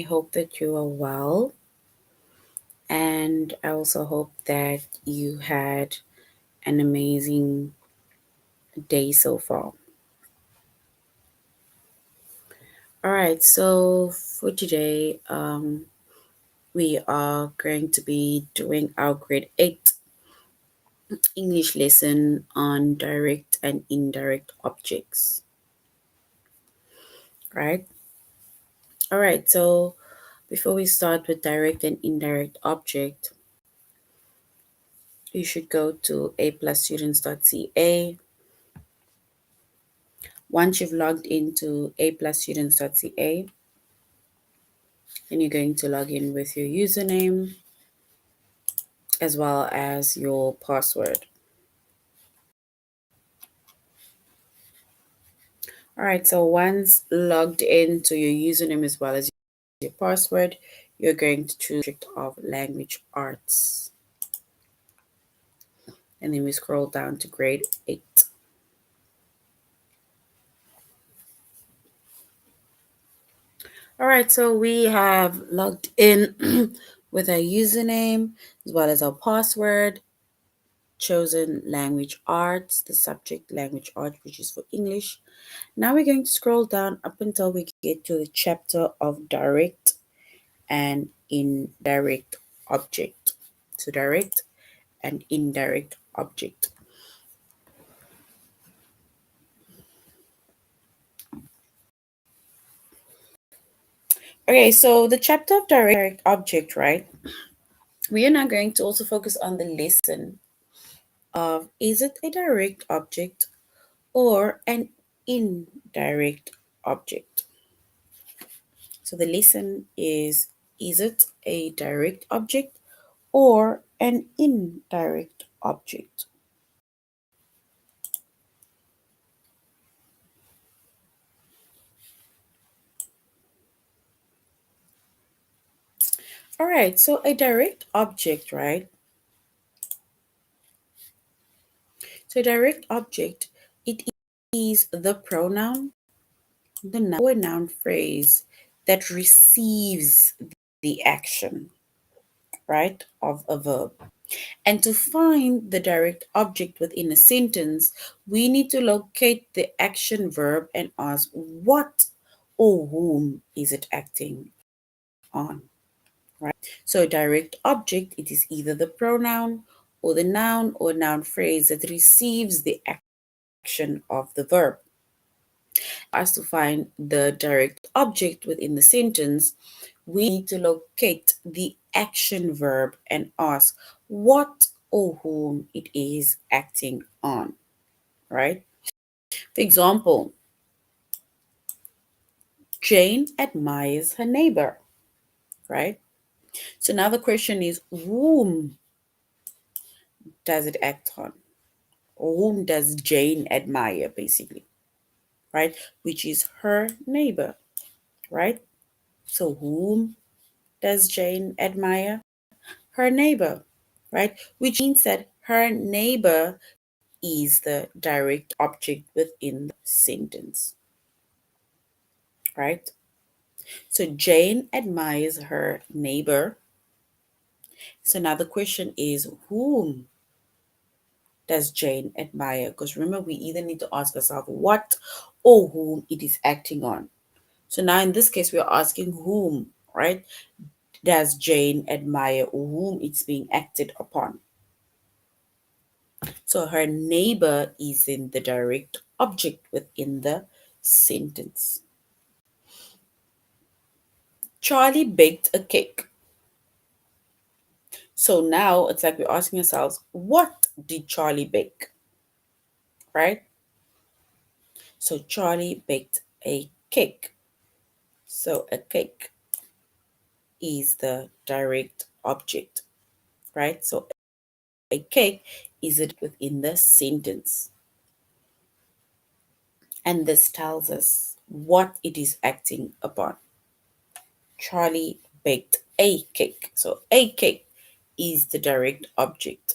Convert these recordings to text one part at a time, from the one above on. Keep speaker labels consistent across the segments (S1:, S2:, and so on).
S1: hope that you are well, and I also hope that you had an amazing day so far. All right, so for today, we are going to be doing our grade 8 English lesson on direct and indirect objects, right? All right, so before we start with direct and indirect object, you should go to aplusstudents.ca. Once you've logged into aplusstudents.ca, then you're going to log in with your username as well as your password. All right, so once logged into your username as well as your password, you're going to choose subject of language arts. And then we scroll down to grade 8. All right, so we have logged in with our username as well as our password, chosen language arts, the subject language arts, which is for English. Now we're going to scroll down up until we get to the chapter of direct and indirect object. So direct and indirect object. Okay, so the chapter of direct object, right? We are now going to also focus on the lesson of is it a direct object or an indirect object? So the lesson is it a direct object or an indirect object? All right, so a direct object, right? So a direct object, it is the pronoun, the noun, or noun phrase that receives the action, right, of a verb. And to find the direct object within a sentence, we need to locate the action verb and ask what or whom is it acting on, right? So direct object, it is either the pronoun or the noun or noun phrase that receives the action of the verb. As to find the direct object within the sentence, we need to locate the action verb and ask what or whom it is acting on, right? For example, Jane admires her neighbor, right? So now the question is, whom does it act on? Or whom does Jane admire, basically, right? Which is her neighbor, right? So whom does Jane admire? Her neighbor, right? Which means that her neighbor is the direct object within the sentence, right? So Jane admires her neighbor. So now the question is, whom does Jane admire? Because remember, we either need to ask ourselves what or whom it is acting on. So now in this case, we are asking whom, right? Does Jane admire or whom it's being acted upon? So her neighbor is in the direct object within the sentence. Charlie baked a cake. So now it's like we're asking ourselves, what did Charlie bake? Right? So Charlie baked a cake. So a cake is the direct object, right? So a cake is it within the sentence. And this tells us what it is acting upon. Charlie baked a cake. So a cake is the direct object.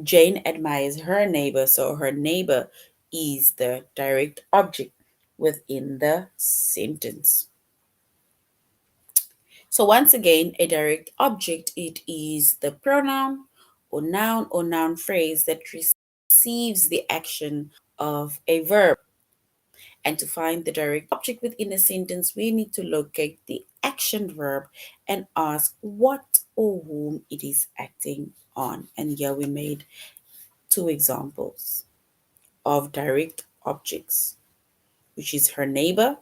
S1: Jane admires her neighbor, so her neighbor is the direct object within the sentence. So once again, a direct object, it is the pronoun or noun phrase that receives the action of a verb. And to find the direct object within a sentence, we need to locate the action verb and ask what or whom it is acting on. And here we made two examples of direct objects, which is her neighbor.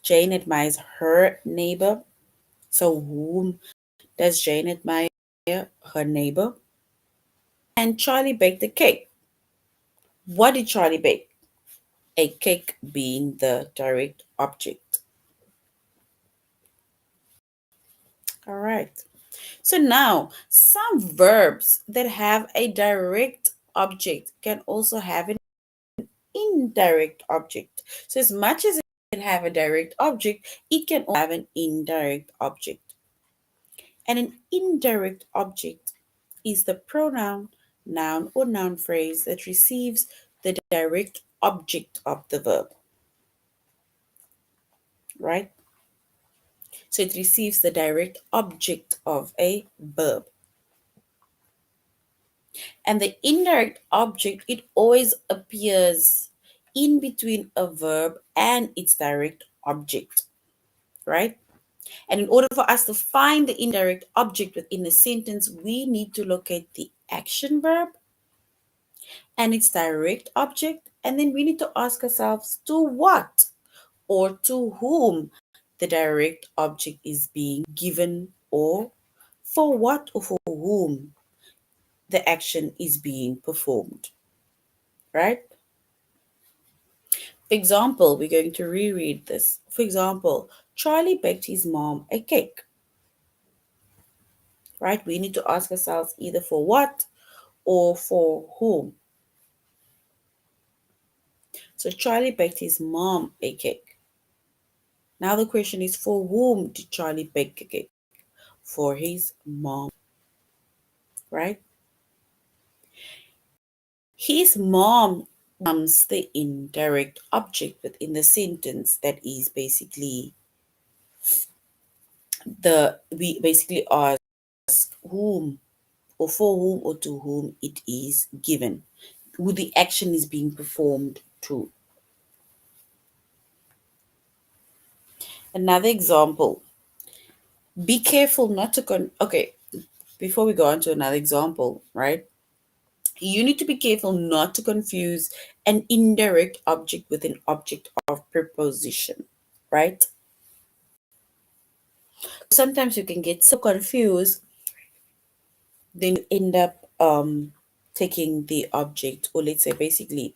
S1: Jane admires her neighbor. So whom does Jane admire? Her neighbor. And Charlie baked a cake. What did Charlie bake? A cake being the direct object. All right. So now, some verbs that have a direct object can also have an indirect object. So as much as it can have a direct object, it can also have an indirect object. And an indirect object is the pronoun, noun, or noun phrase that receives the direct object of the verb, right? So it receives the direct object of a verb. And the indirect object, it always appears in between a verb and its direct object, right? And in order for us to find the indirect object within a sentence, we need to locate the action verb and its direct object. And then we need to ask ourselves to what or to whom the direct object is being given, or for what or for whom the action is being performed, right? For example, we're going to reread this. For example, Charlie baked his mom a cake, right? We need to ask ourselves either for what or for whom. So Charlie baked his mom a cake. Now the question is, for whom did Charlie bake a cake? For his mom, right? His mom becomes the indirect object within the sentence that is basically we basically ask whom or for whom or to whom it is given, who the action is being performed to. Another example, be careful not to okay, before we go on to another example, right? You need to be careful not to confuse an indirect object with an object of preposition, right? Sometimes you can get so confused, then you end up taking the object, or let's say basically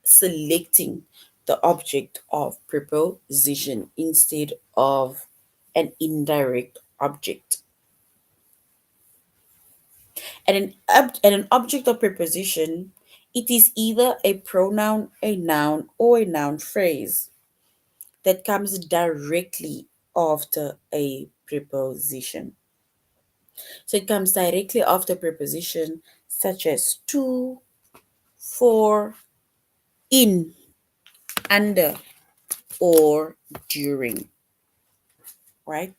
S1: selecting the object of preposition instead of an indirect object. And an object of preposition, it is either a pronoun, a noun, or a noun phrase that comes directly after a preposition. So it comes directly after preposition such as to, for, in, under, or during, right?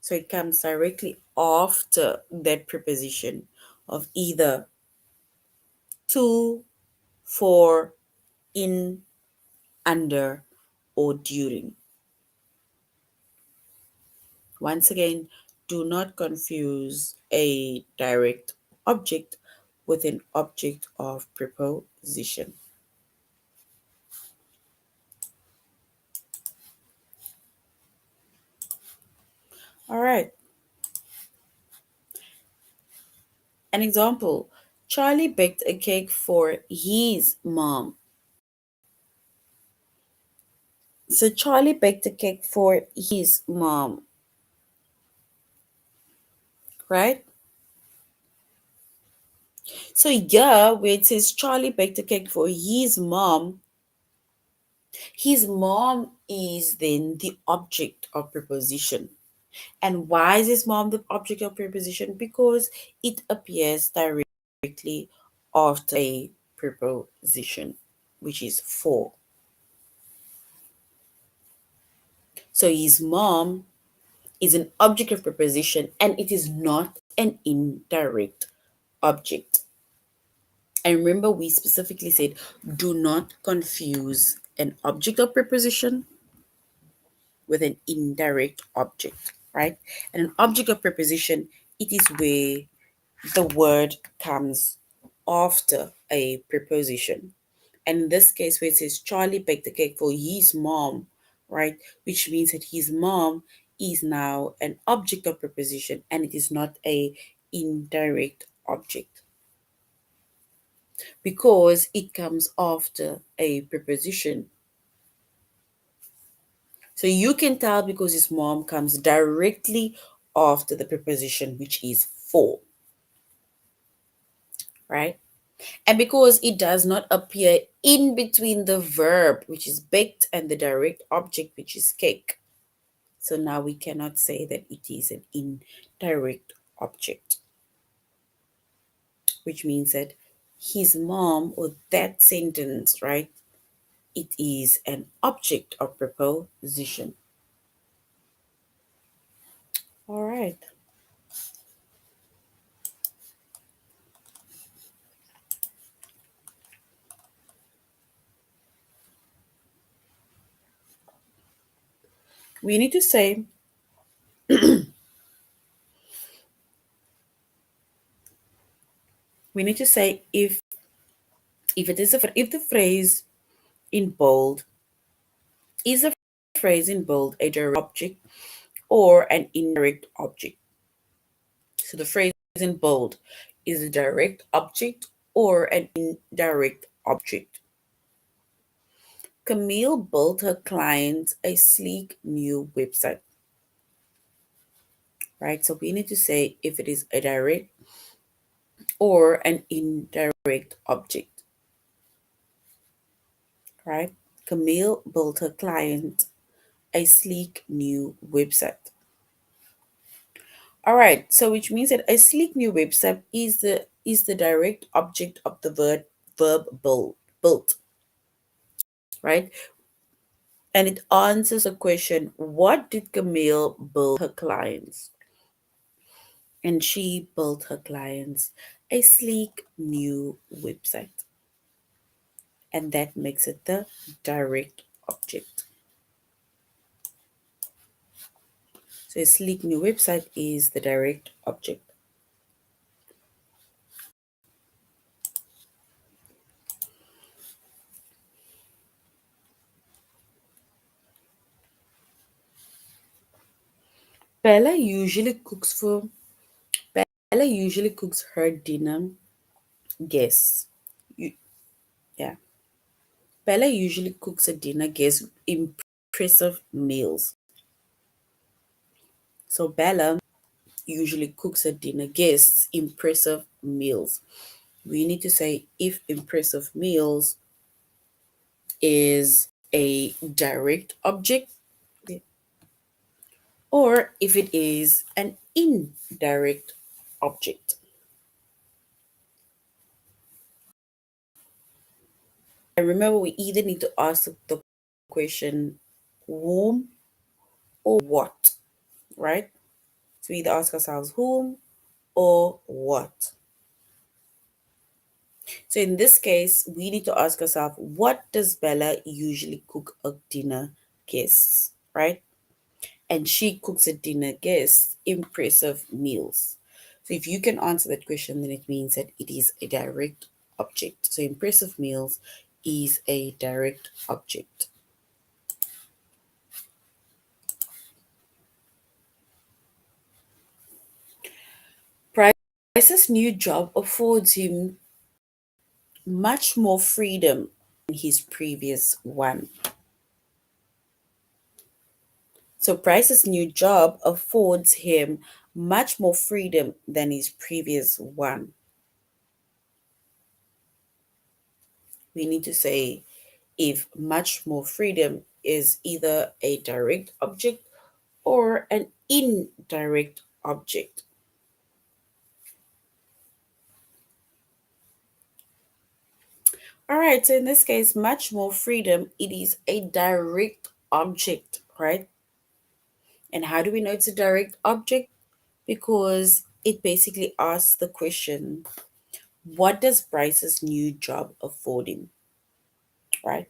S1: So it comes directly after that preposition of either to, for, in, under, or during. Once again, do not confuse a direct object with an object of preposition. All right. An example, Charlie baked a cake for his mom. So Charlie baked a cake for his mom, right? So yeah, where it says Charlie baked a cake for his mom is then the object of preposition. And why is his mom the object of preposition? Because it appears directly after a preposition, which is for. So his mom is an object of preposition and it is not an indirect object. And remember, we specifically said do not confuse an object of preposition with an indirect object, right? And an object of preposition, it is where the word comes after a preposition. And in this case, where it says Charlie baked the cake for his mom, right? Which means that his mom is now an object of preposition and it is not a indirect object because it comes after a preposition. So you can tell because his mom comes directly after the preposition, which is for, right? And because it does not appear in between the verb, which is baked, and the direct object, which is cake. So now we cannot say that it is an indirect object, which means that his mom, or that sentence, right? It is an object of preposition. All right. We need to say we need to say if it is if the phrase in bold is a phrase in bold a direct object or an indirect object. So the phrase in bold is a direct object or an indirect object. Camille built her client a sleek new website. Right? So we need to say if it is a direct or an indirect object. Right? Camille built her client a sleek new website. All right, so which means that a sleek new website is the direct object of the verb built, right? And it answers a question: what did Camille build her clients? And she built her clients a sleek new website, and that makes it the direct object. So a sleek new website is the direct object. Bella usually cooks for Bella usually cooks her dinner guests. You, yeah. Bella usually cooks a dinner guest impressive meals. So Bella usually cooks a dinner guests impressive meals. We need to say if impressive meals is a direct object or if it is an indirect object. And remember, we either need to ask the question whom or what, right? So we either ask ourselves whom or what. So in this case, we need to ask ourselves, what does Bella usually cook a dinner guests, right? And she cooks a dinner guests impressive meals. So if you can answer that question, then it means that it is a direct object. So impressive meals is a direct object. Price's new job affords him much more freedom than his previous one. So Price's new job affords him much more freedom than his previous one. We need to say if much more freedom is either a direct object or an indirect object. All right, so in this case, much more freedom, it is a direct object, right? And how do we know it's a direct object? Because it basically asks the question, what does Bryce's new job afford him? Right?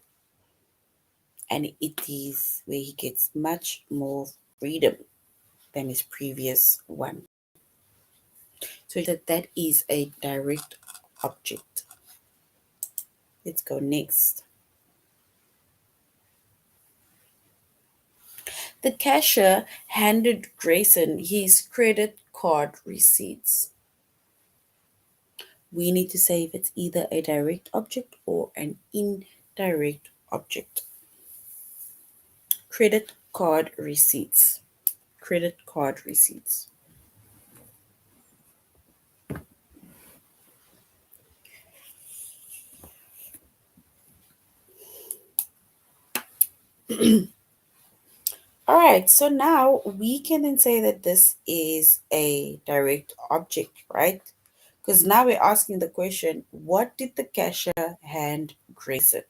S1: And it is where he gets much more freedom than his previous one. So that is a direct object. Let's go next. The cashier handed Grayson his credit card receipts. We need to say if it's either a direct object or an indirect object. Credit card receipts. Credit card receipts. All right, so now we can then say that this is a direct object, right? Because now we're asking the question, what did the cashier hand Grayson,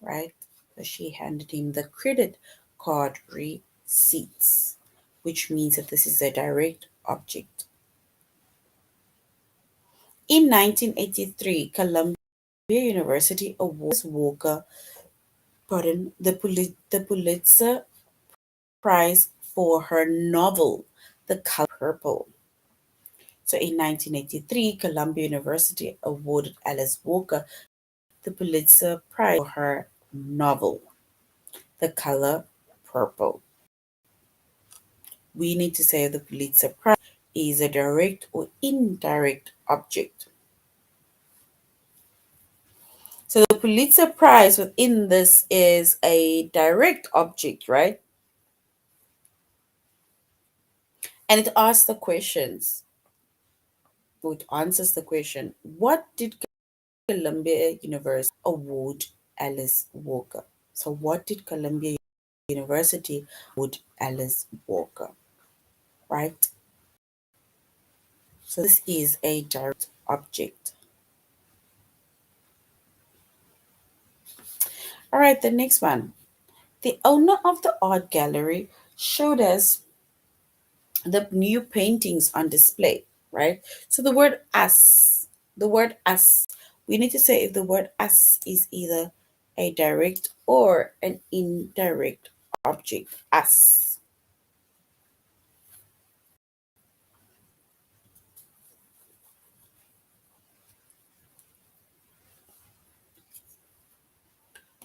S1: right? So she handed him the credit card receipts, which means that this is a direct object. In 1983, Columbia University awards Walker, the Pulitzer Prize for her novel, The Color Purple. So in 1983, Columbia University awarded Alice Walker the Pulitzer Prize for her novel, The Color Purple. We need to say the Pulitzer Prize is a direct or indirect object. So the Pulitzer Prize within this is a direct object, right? And it asks the questions, or it answers the question, what did Columbia University award Alice Walker? So what did Columbia University award Alice Walker, right? So this is a direct object. All right, the next one. The owner of the art gallery showed us the new paintings on display, right? So the word us, we need to say if the word us is either a direct or an indirect object, us.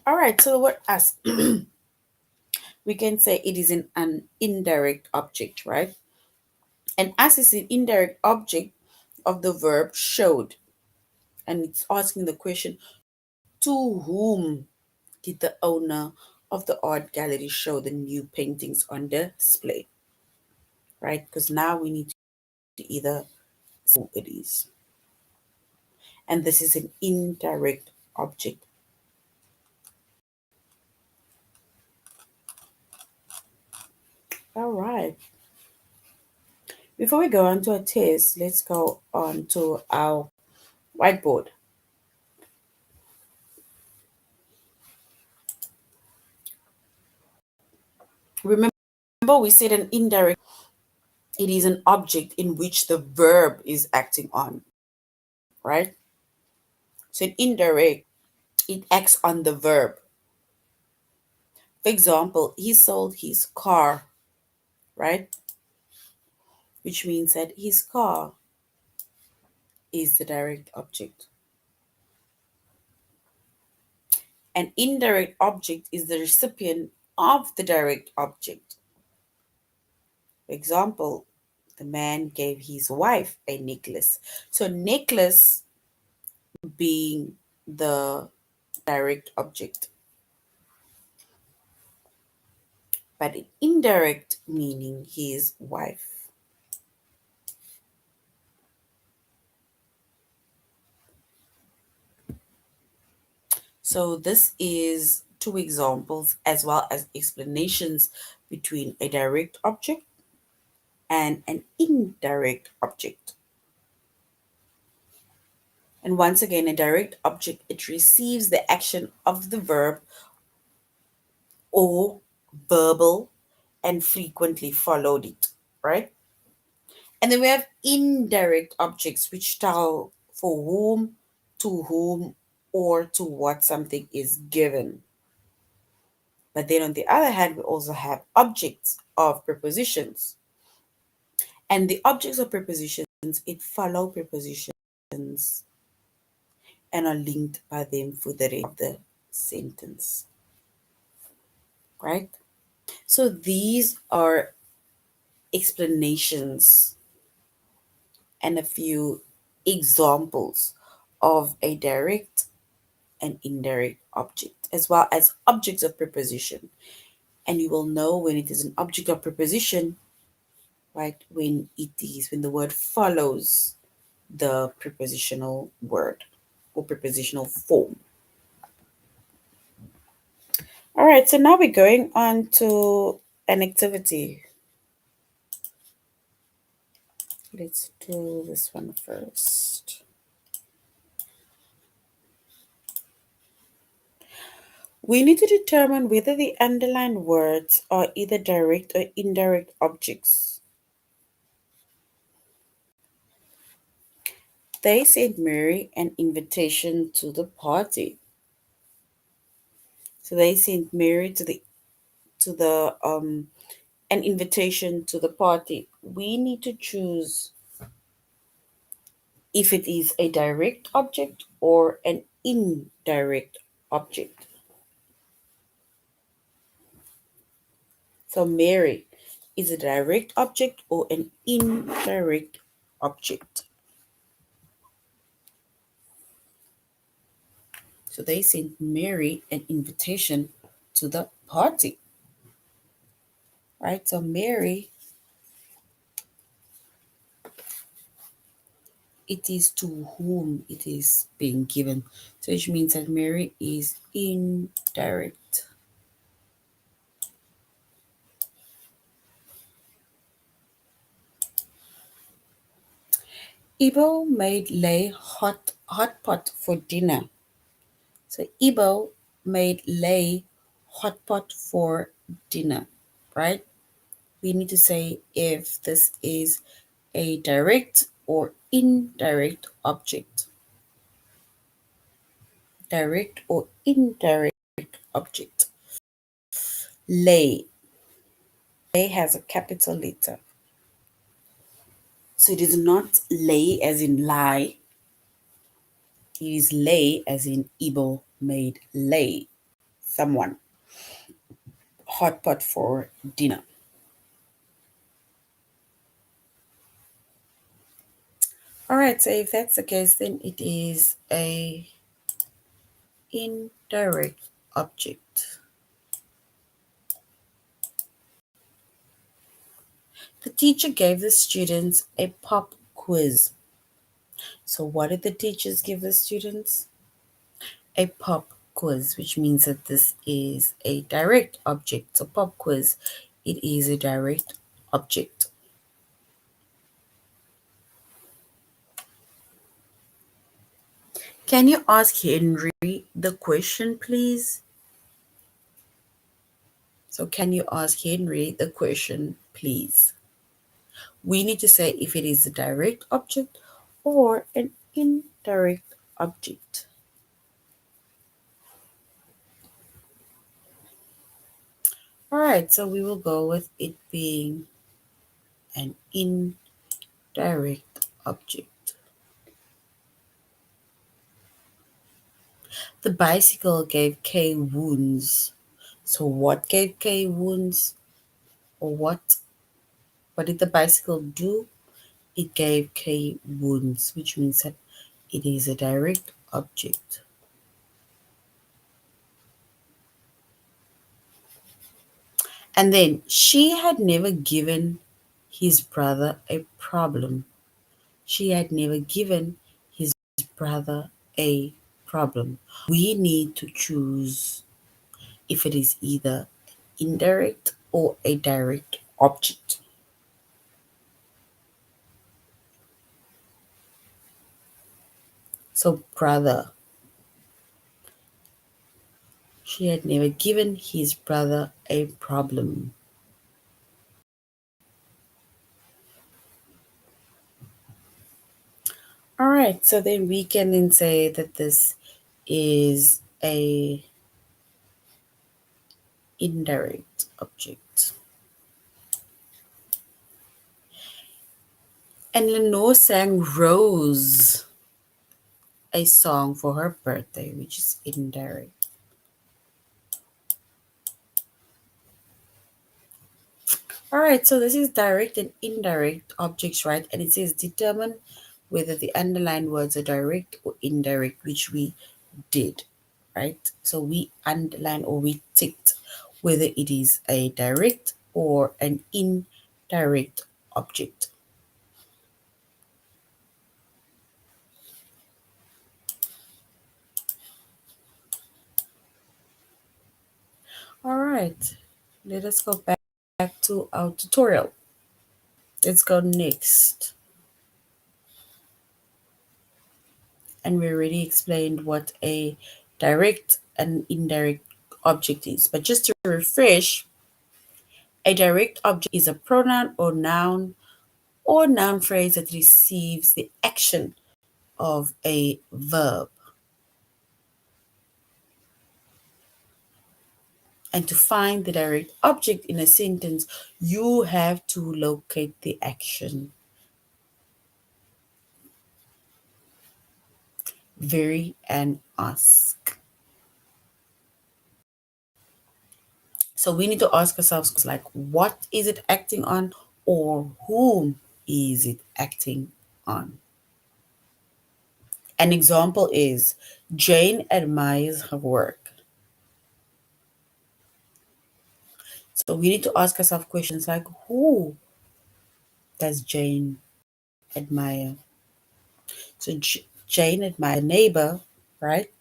S1: All right, so the word us, we can say it is an indirect object, right? And as is an indirect object of the verb showed. And it's asking the question, to whom did the owner of the art gallery show the new paintings on display? Right? Because now we need to either say who it is. And this is an indirect object. All right. Before we go on to our test, let's go on to our whiteboard. Remember, we said an indirect, it is an object in which the verb is acting on, right? So an indirect, it acts on the verb. For example, he sold his car, right? Which means that his car is the direct object. An indirect object is the recipient of the direct object. For example, the man gave his wife a necklace. So, necklace being the direct object, but an indirect meaning his wife. So, this is two examples as well as explanations between a direct object and an indirect object. And once again, a direct object, it receives the action of the verb or verbal and frequently followed it, right? And then we have indirect objects, which tell for whom, to whom, or to what something is given. But then on the other hand, we also have objects of prepositions. And the objects of prepositions, it follow prepositions and are linked by them for the rest of the sentence, right? So these are explanations and a few examples of a direct and indirect object, as well as objects of preposition. And you will know when it is an object of preposition, right? When the word follows the prepositional word or prepositional form. All right, so now we're going on to an activity. Let's do this one first. We need to determine whether the underlined words are either direct or indirect objects. They sent Mary an invitation to the party. So they sent Mary to the an invitation to the party. We need to choose if it is a direct object or an indirect object. So Mary is a direct object or an indirect object. So they sent Mary an invitation to the party. Right? So Mary, it is to whom it is being given. So which means that Mary is indirect. Ibo made lay hot pot for dinner. So Ibo made lay hot pot for dinner, right? We need to say if this is a direct or indirect object. Direct or indirect object. Lay. Lay has a capital letter. So it is not lay as in lie. It is lay as in Ibo made lay. Someone. Hot pot for dinner. All right, so if that's the case, then it is a indirect object. The teacher gave the students a pop quiz. So what did the teachers give the students? A pop quiz, which means that this is a direct object. So pop quiz, it is a direct object. Can you ask Henry the question, please? So can you ask Henry the question, please? We need to say if it is a direct object or an indirect object. All right, so we will go with it being an indirect object. The bicycle gave Kay wounds. So what gave Kay wounds? Or what did the bicycle do? It gave Kay wounds, which means that it is a direct object. And then she had never given his brother a problem. She had never given his brother a problem. We need to choose if it is either indirect or a direct object. So, brother. She had never given his brother a problem. right, so then we can then say that this is a indirect object. And Lenore sang Rose a song for her birthday, which is indirect. All right, so this is direct and indirect objects, right? And it says determine whether the underlined words are direct or indirect, which we did, right? So we underline or we ticked whether it is a direct or an indirect object. All right, let us go back to our tutorial. Let's go next. And we already explained what a direct and indirect object is. But just to refresh, a direct object is a pronoun or noun phrase that receives the action of a verb. And to find the direct object in a sentence, you have to locate the action. Vary and ask. So we need to ask ourselves, like, what is it acting on, or whom is it acting on? An example is Jane admires her work. So we need to ask ourselves questions like, who does Jane admire? So Jane admires a neighbor, right?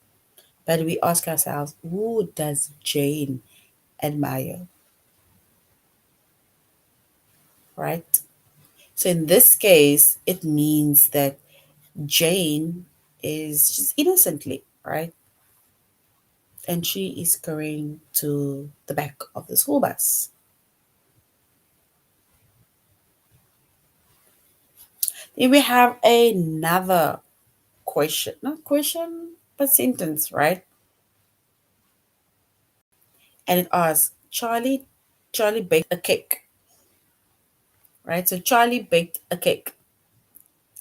S1: But we ask ourselves, who does Jane admire, right? So in this case, it means that Jane is just innocently, right? And she is going to the back of the school bus. Then we have another question, not question, but sentence, right? And it asks, Charlie baked a cake, right? So Charlie baked a cake.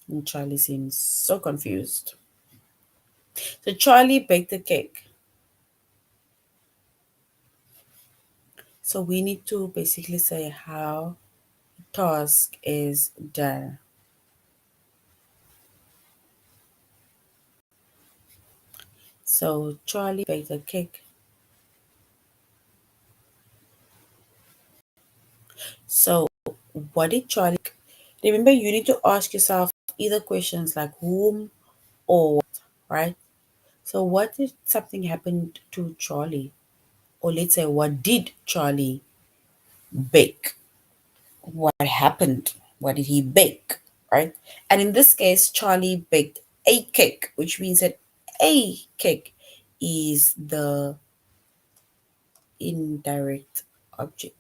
S1: And Charlie seems so confused. So Charlie baked a cake. So we need to basically say how the task is done. So Charlie baked a cake. So what did Charlie? Remember, you need to ask yourself either questions like whom or what, right? So what did something happen to Charlie? Or let's say, what did Charlie bake? What happened? What did he bake? Right? And in this case, Charlie baked a cake, which means that a cake is the indirect object.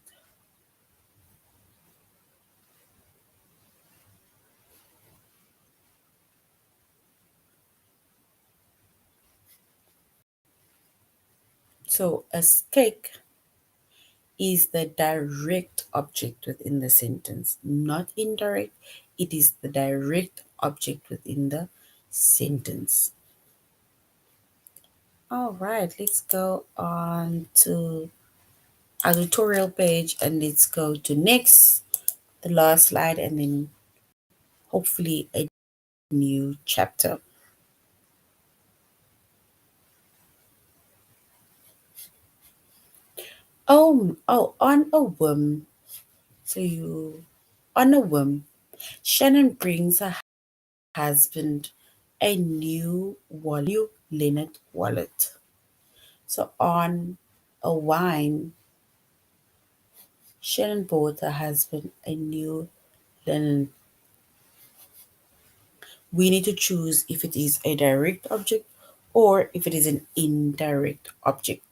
S1: So a cake is the direct object within the sentence, not indirect. It is the direct object within the sentence. All right, let's go on to our tutorial page and let's go to next, the last slide, and then hopefully a new chapter. On a whim. So you, on a whim, Shannon brings her husband a new linen wallet. So on a whim, Shannon bought her husband a new linen. We need to choose if it is a direct object or if it is an indirect object.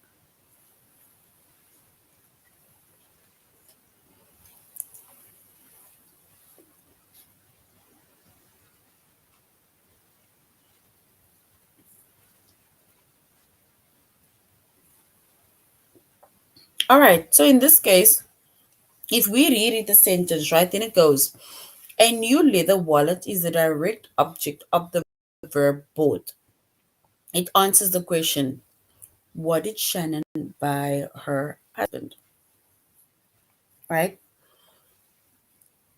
S1: All right, so in this case, if we reread the sentence, right, then it goes, a new leather wallet is the direct object of the verb bought. It answers the question, what did Shannon buy her husband? Right?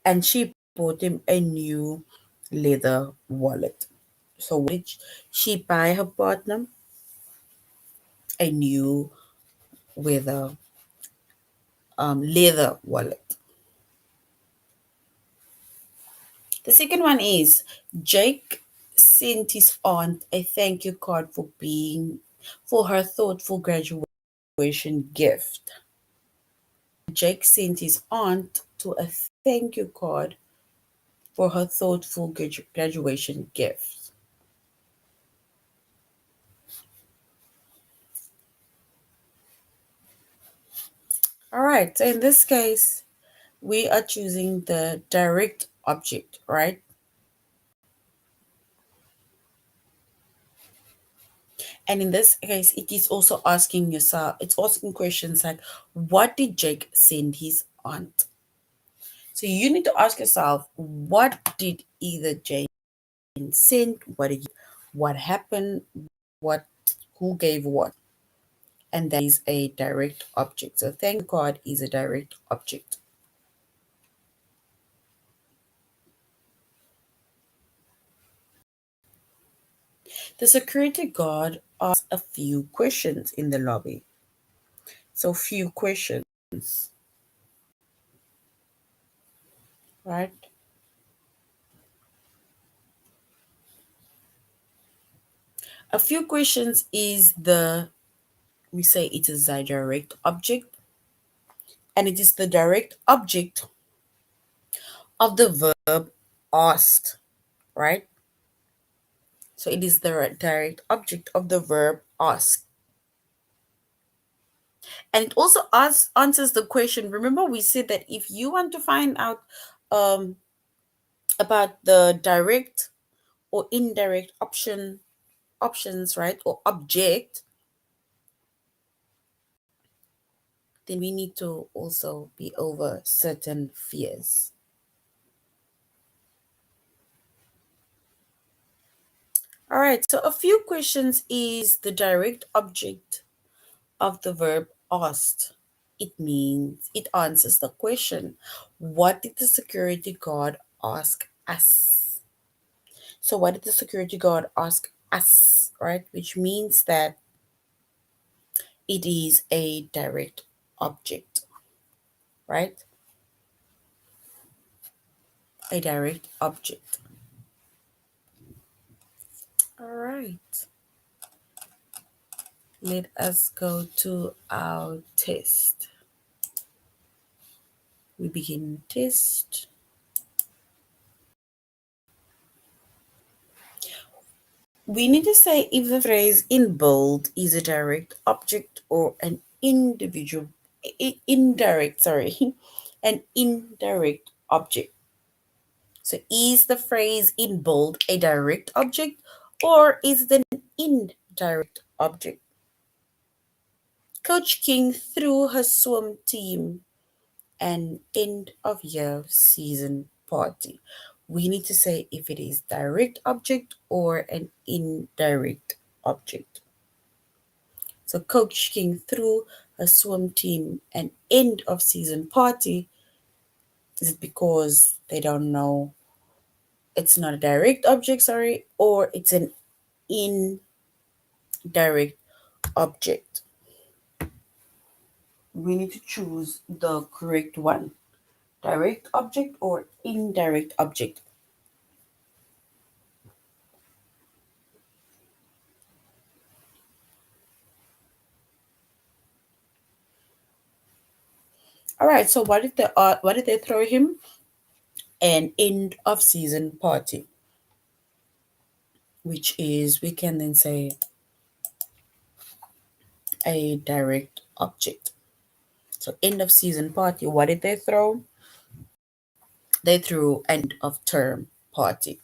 S1: And she bought him a new leather wallet. So what did she buy her partner? A new leather leather wallet. The second one is Jake sent his aunt a thank you card for her thoughtful graduation gift. Jake sent his aunt to a thank you card for her thoughtful graduation gift. All right, so in this case, we are choosing the direct object, right? And in this case, it is also asking yourself, it's asking questions like, what did Jake send his aunt? So you need to ask yourself, what did either Jane send? What happened? What, who gave what? And that is a direct object. So thank God is a direct object. The security guard asked a few questions in the lobby. So few questions, right? A few questions is we say it is a direct object, and it is the direct object of the verb asked, right? So it is the direct object of the verb ask. And it also answers the question. Remember, we said that if you want to find out um, about the direct or indirect options, right, or object, then we need to also be over certain fears. All right, so a few questions is the direct object of the verb asked. It means it answers the question, what did the security guard ask us? So, what did the security guard ask us, right? Which means that it is a direct object, right? A direct object. All right. Let us go to our test. We begin test. We need to say if the phrase in bold is a direct object or an an indirect object. So is the phrase in bold a direct object or is it an indirect object? Coach King threw her swim team an end of year season party. We need to say if it is direct object or an indirect object. So Coach King threw her swim team an end of season party. Is it because they don't know it's not a direct object, sorry, or it's an indirect object? We need to choose the correct one. Direct object or indirect object. All right. So what did they throw him? An end of season party, which is we can then say a direct object. So end of season party. What did they throw? They threw end of term party.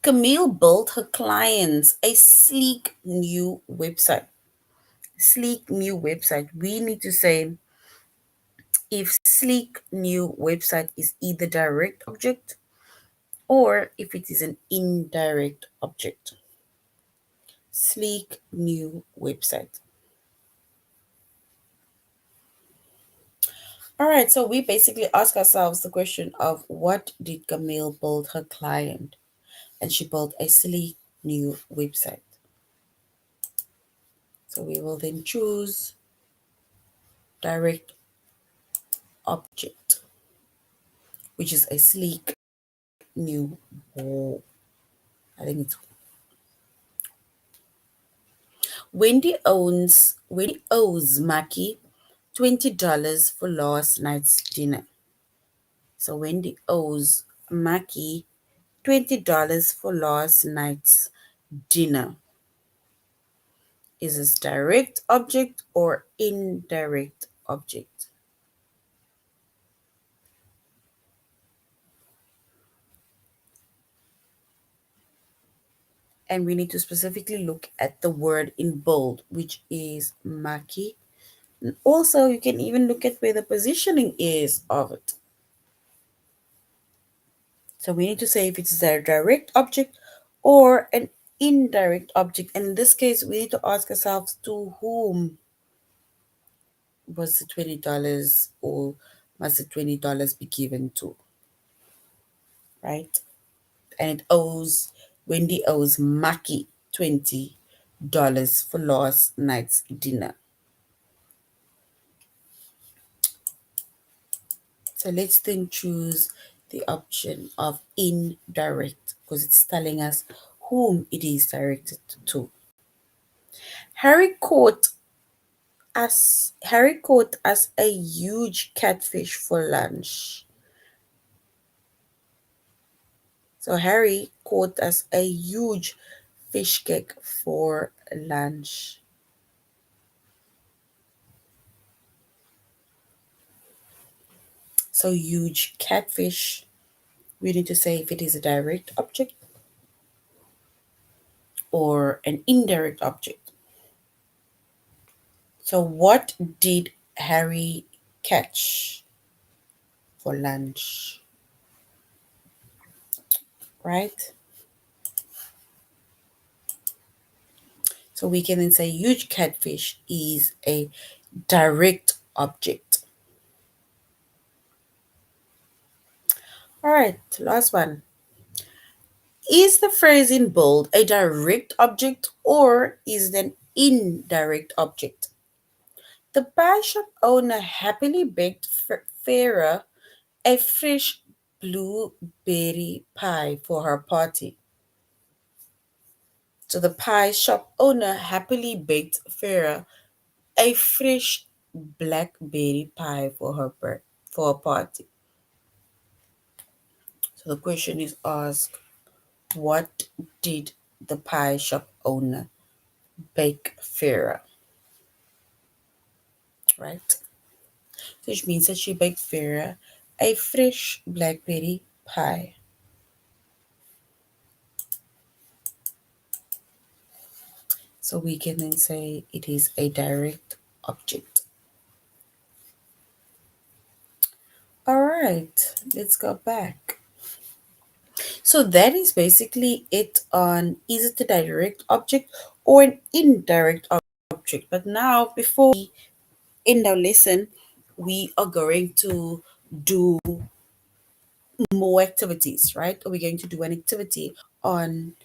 S1: Camille built her clients a sleek new website. sleek new website, we need to say if sleek new website is either direct object or if it is an indirect object. Sleek new website. All right, so we basically ask ourselves the question of what did Camille build her client? And she built a sleek new website. So we will then choose direct object, which is a sleek new. Oh, I think it's Wendy owes Maki $20 for last night's dinner. So Wendy owes Maki $20 for last night's dinner. Is this direct object or indirect object? And we need to specifically look at the word in bold, which is Maki. And also, you can even look at where the positioning is of it. So we need to say if it's a direct object or an indirect object. And in this case, we need to ask ourselves to whom was the $20 or must the $20 be given to, right? And Wendy owes Maki $20 for last night's dinner. So let's then choose the option of indirect because it's telling us whom it is directed to. Harry caught us a huge catfish for lunch. So Harry caught us a huge fish cake for lunch. So huge catfish, we need to say if it is a direct object or an indirect object. So what did Harry catch for lunch? Right? So we can then say huge catfish is a direct object. All right, last one. Is the phrase in bold a direct object or is it an indirect object? The pie shop owner happily baked Farah a fresh blueberry pie for her party. So the pie shop owner happily baked Farah a fresh blackberry pie for for a party. So the question is asked, what did the pie shop owner bake Farah? Right? Which means that she baked Farah a fresh blackberry pie. So we can then say it is a direct object. All right, let's go back. So that is basically it on is it a direct object or an indirect object. But now, before we end our lesson, we are going to do more activities, right? We're going to do an activity on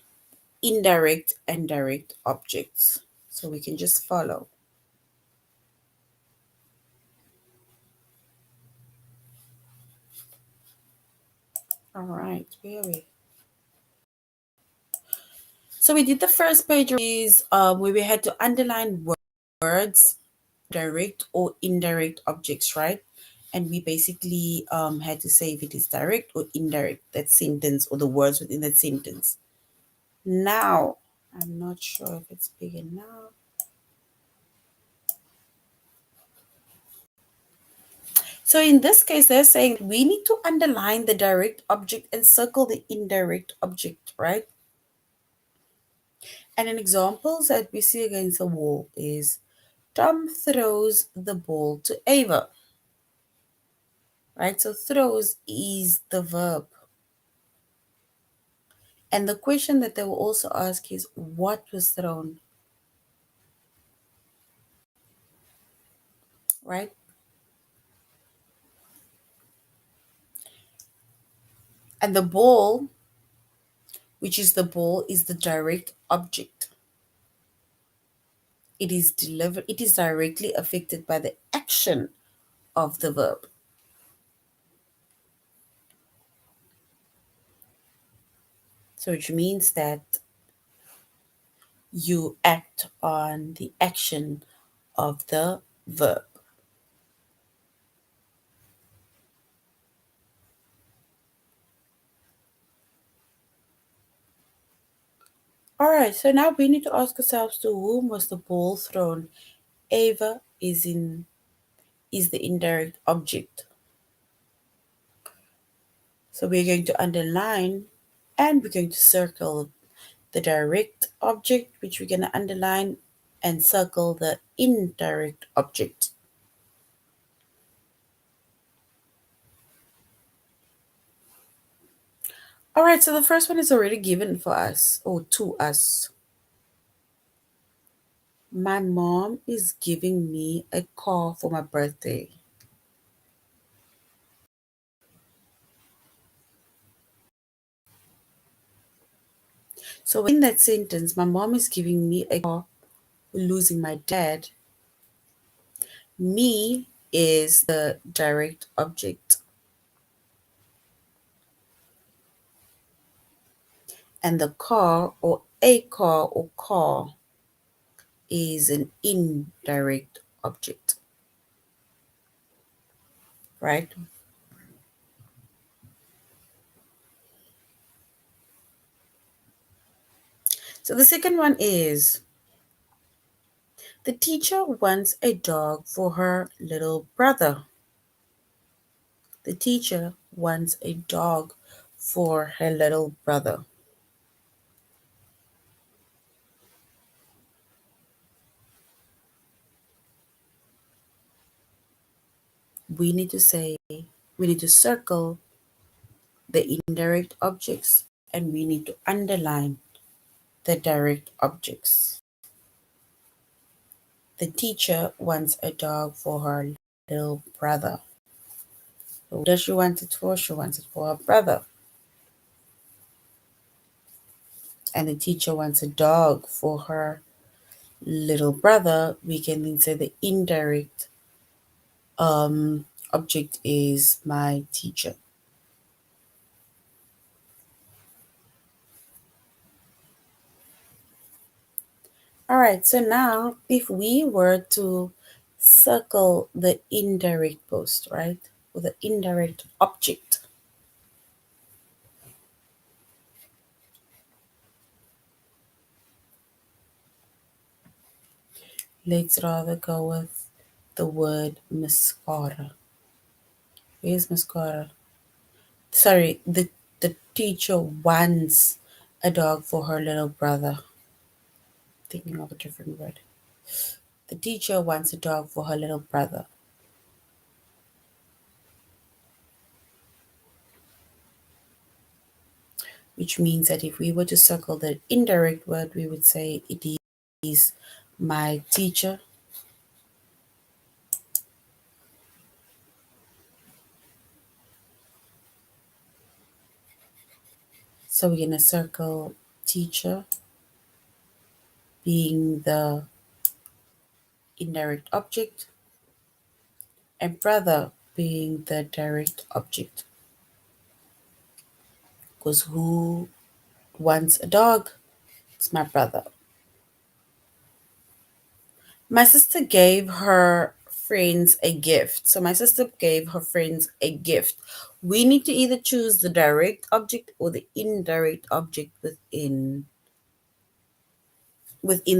S1: indirect and direct objects. So we can just follow. All right, where are we? So we did the first page is where we had to underline words, direct or indirect objects, right? And we basically had to say if it is direct or indirect, that sentence or the words within that sentence. Now, I'm not sure if it's big enough. So in this case, they're saying we need to underline the direct object and circle the indirect object, right? And an examples that we see against the wall is Tom throws the ball to Ava, right? So throws is the verb. And the question that they will also ask is what was thrown, right? And the ball, which is the ball, is the direct object. It is directly affected by the action of the verb. So which means that you act on the action of the verb. All right, so now we need to ask ourselves, to whom was the ball thrown? Ava is the indirect object. So we're going to underline and we're going to circle the direct object, which we're going to underline, and circle the indirect object. All right, so the first one is already given for us or to us. My mom is giving me a car for my birthday. So in that sentence, my mom is giving me a car for losing my dad. Me is the direct object, and the car or a car or car is an indirect object, right? So the second one is, the teacher wants a dog for her little brother. The teacher wants a dog for her little brother. We need to say, we need to circle the indirect objects and we need to underline the direct objects. The teacher wants a dog for her little brother. So who does she want it for? She wants it for her brother. And the teacher wants a dog for her little brother. We can then say the indirect object is my teacher. All right, so now if we were to circle the indirect post, right, or the indirect object, let's rather go with the word mascara. Where's mascara? Sorry, the teacher wants a dog for her little brother. Thinking of a different word. The teacher wants a dog for her little brother, which means that if we were to circle the indirect word, we would say it is my teacher. So we're going to circle teacher being the indirect object and brother being the direct object. Because who wants a dog? It's my brother. My sister gave her friends a gift. So my sister gave her friends a gift. We need to either choose the direct object or the indirect object within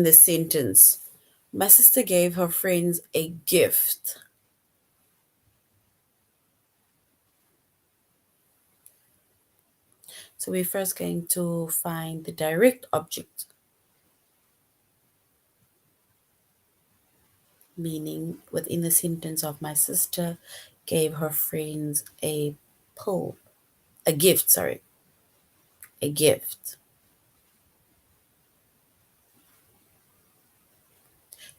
S1: the sentence. My sister gave her friends a gift. So we're first going to find the direct object. meaning within the sentence of my sister gave her friends a gift, sorry, a gift.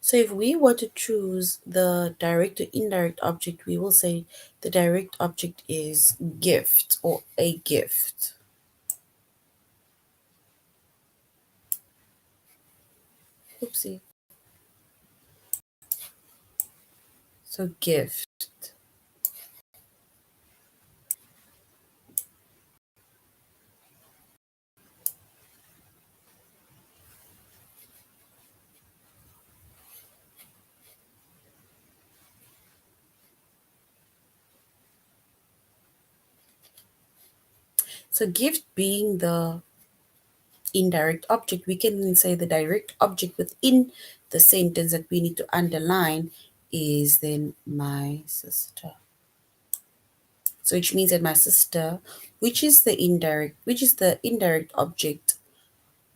S1: So if we were to choose the direct or indirect object, we will say the direct object is gift or a gift. Oopsie. So gift. So gift being the indirect object, we can then say the direct object within the sentence that we need to underline is then my sister. So which means that my sister, which is the indirect object,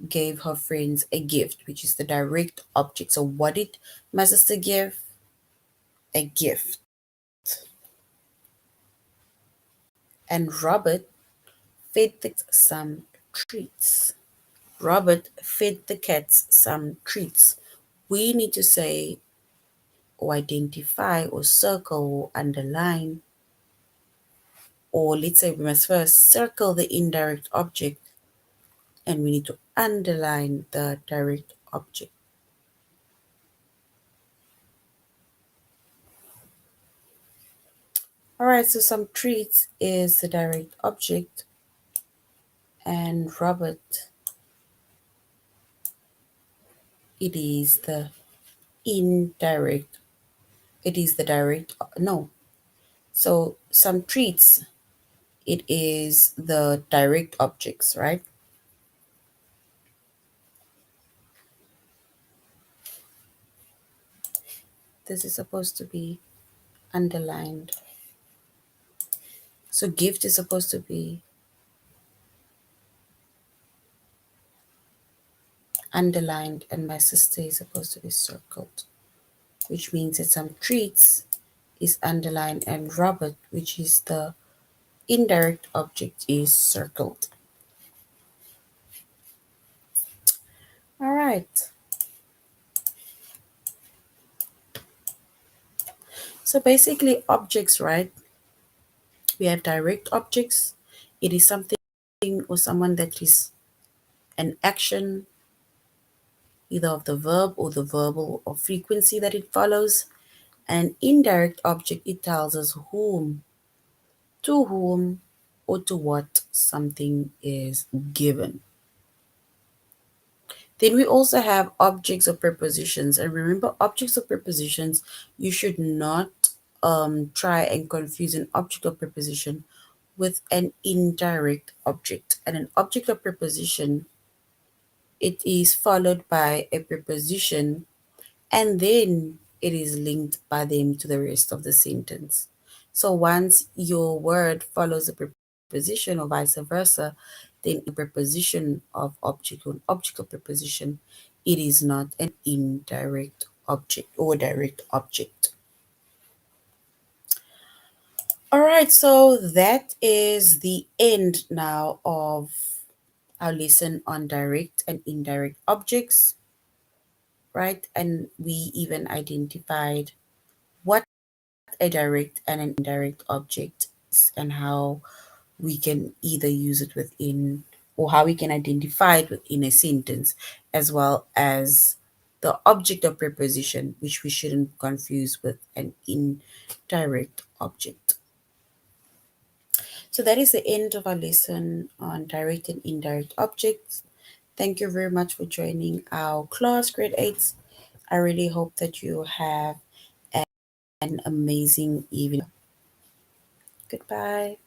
S1: gave her friends a gift, which is the direct object. So what did my sister give? A gift. And Robert fed the some treats. Robert fed the cats some treats. We need to say or identify or circle or underline, or let's say we must first circle the indirect object and we need to underline the direct object. All right, so some treats is the direct object, and Robert, it is the indirect. It is the direct, no. So some treats, it is the direct objects, right? This is supposed to be underlined. So gift is supposed to be underlined, and my sister is supposed to be circled, which means that some treats is underlined and Robert, which is the indirect object, is circled. All right. So basically, objects, right? We have direct objects. It is something or someone that is an action, either of the verb or the verbal or frequency that it follows. An indirect object, it tells us to whom, or to what something is given. Then we also have objects or prepositions. And remember, objects or prepositions, you should not try and confuse an object or preposition with an indirect object. And an object or preposition, it is followed by a preposition and then it is linked by them to the rest of the sentence. So once your word follows a preposition or vice versa, then a preposition of object or an object of preposition, it is not an indirect object or direct object. All right, so that is the end now of our lesson on direct and indirect objects, right? And we even identified what a direct and an indirect object is and how we can either use it within or how we can identify it within a sentence, as well as the object of preposition, which we shouldn't confuse with an indirect object. So that is the end of our lesson on direct and indirect objects. Thank you very much for joining our class, grade 8s. I really hope that you have an amazing evening. Goodbye.